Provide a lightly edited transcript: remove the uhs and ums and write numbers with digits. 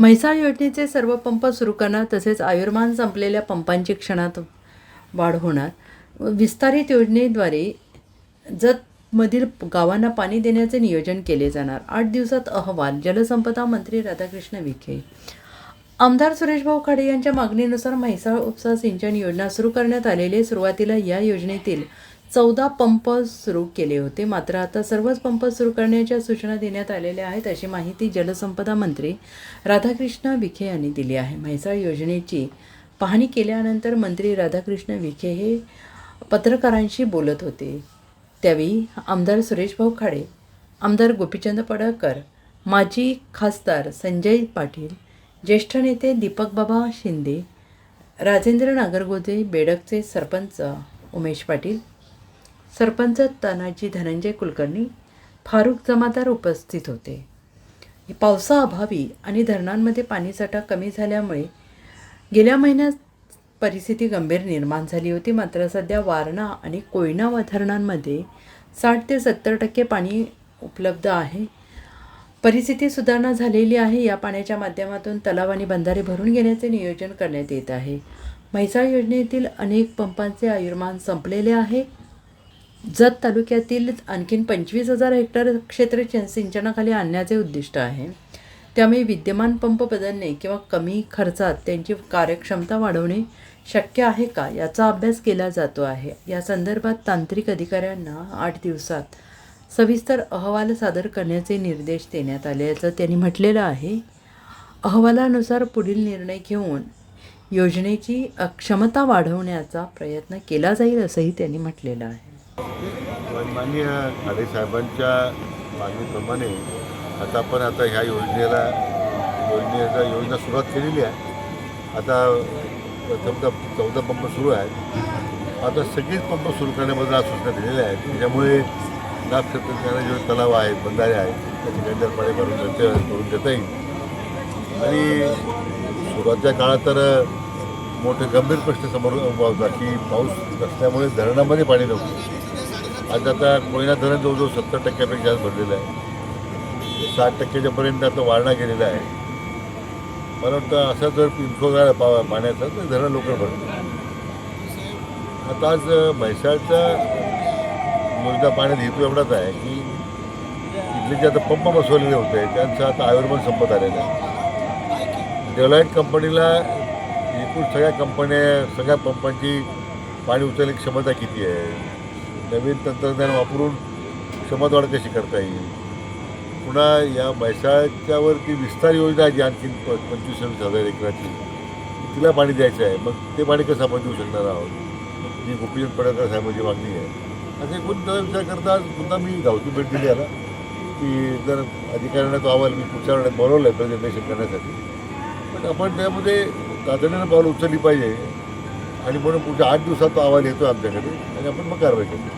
म्हैसाळ योजनेचे सर्व पंप सुरू करणार, तसेच आयुर्मान संपलेल्या पंपांची क्षणात वाढ होणार. विस्तारित योजनेद्वारे जतमधील गावांना पाणी देण्याचे नियोजन केले जाणार. 8 दिवसात अहवाल. जलसंपदा मंत्री राधाकृष्ण विखे. आमदार सुरेशभाऊ खाडे यांच्या मागणीनुसार म्हैसाळ उपसा सिंचन योजना सुरू करण्यात आलेले. सुरुवातीला या योजनेतील 14 पंप सुरू केले होते, मात्र आता सर्वच पंप सुरू करण्याच्या सूचना देण्यात आलेल्या आहेत, अशी माहिती जलसंपदा मंत्री राधाकृष्ण विखे यांनी दिली आहे. म्हैसाळ योजनेची पाहणी केल्यानंतर मंत्री राधाकृष्ण विखे हे पत्रकारांशी बोलत होते. त्यावेळी आमदार सुरेशभाऊ खाडे, आमदार गोपीचंद पडळकर, माजी खासदार संजय पाटील, ज्येष्ठ नेते दीपक बाबा शिंदे, राजेंद्र नागरगोजे, बेडकचे सरपंच उमेश पाटील, सरपंच तानाजी धनंजय कुलकर्णी, फारुख जमादार उपस्थित होते. पावसाअभावी आणि धरणांमध्ये पाणीसाठा कमी झाल्यामुळे गेल्या महिन्यात परिस्थिती गंभीर निर्माण झाली होती. मात्र सध्या वारणा आणि कोयना धरणांमध्ये 60 ते 70% पाणी उपलब्ध आहे. परिस्थिती सुधारणा झालेली आहे. या पाण्याच्या माध्यमातून तलाव आणि बंधारे भरून घेण्याचे नियोजन करण्यात येत आहे. म्हैसाळ योजनेतील अनेक पंपांचे आयुर्मान संपलेले आहे. जत तालुक्यातील आणखीन 25,000 हेक्टर क्षेत्र सिंचनाखाली आणण्याचे उद्दिष्ट आहे. त्यामुळे विद्यमान पंप बदलणे किंवा कमी खर्चात त्यांची कार्यक्षमता वाढवणे शक्य आहे का, याचा अभ्यास केला जातो आहे. या संदर्भात तांत्रिक अधिकाऱ्यांना 8 दिवसात सविस्तर अहवाल सादर करण्याचे निर्देश देण्यात आल्याचं त्यांनी म्हटलेलं आहे. अहवालानुसार पुढील निर्णय घेऊन योजनेची क्षमता वाढवण्याचा प्रयत्न केला जाईल, असंही त्यांनी म्हटलेलं आहे. माननीय खाडे साहेबांच्या मागणीप्रमाणे आता ह्या योजना सुरुवात केलेली आहे. आता प्रथमतः 14 पंप सुरू आहेत. आता सगळेच पंप सुरू करण्याबद्दल आज सूचना दिलेल्या आहेत. त्याच्यामुळे नागक्षेत्राच्या जे तलाव आहेत, बंधारे आहेत, त्या ठिकाणी जर पाणी भरून देता येईल. आणि सुरुवातीच्या काळात तर मोठे गंभीर प्रश्न समोर उभा होता की पाऊस नसल्यामुळे धरणामध्ये पाणी नव्हतं. आज आता कोयना धरण जवळजवळ 70% जास्त भरलेलं आहे. 60% पर्यंत आता वारणा गेलेला आहे. मला वाटतं असा जर इन्फोगाळ पाण्याचा तर धरण लवकर भरतं. आता आज म्हैसाळच्या योजना पाण्यात हेतू एवढाच आहे की इथले जे आता पंप बसवलेले होते त्यांचं आता आयुर्मान संपत आलेलं आहे. डेव्हलॉइट कंपनीला एकूण सगळ्या पंपांची पाणी उचलण्याची क्षमता किती आहे, नवीन तंत्रज्ञान वापरून क्षमता वाढ कशी करता येईल. पुन्हा या म्हैसाळच्यावरती विस्तार योजना जी आणखी 25,000 एकराची तिला पाणी द्यायचं आहे. मग ते पाणी कसं आपण देऊ शकणार आहोत, जी गोपीचंद पडळकर साहेबांची मागणी आहे. असे कोणता विचार करता आज पुन्हा मी गावची भेट दिली आला की जर अधिकाऱ्यांना तो अहवाल मी पुढच्या वेळेला बोलवला आहे प्रेझेंटेशन करण्यासाठी. पण आपण त्यामध्ये तातडीनं पावलं उचलली पाहिजे आणि म्हणून पुढच्या 8 दिवसात तो अहवाल येतो आमच्याकडे आणि आपण मग कारवाई करतो.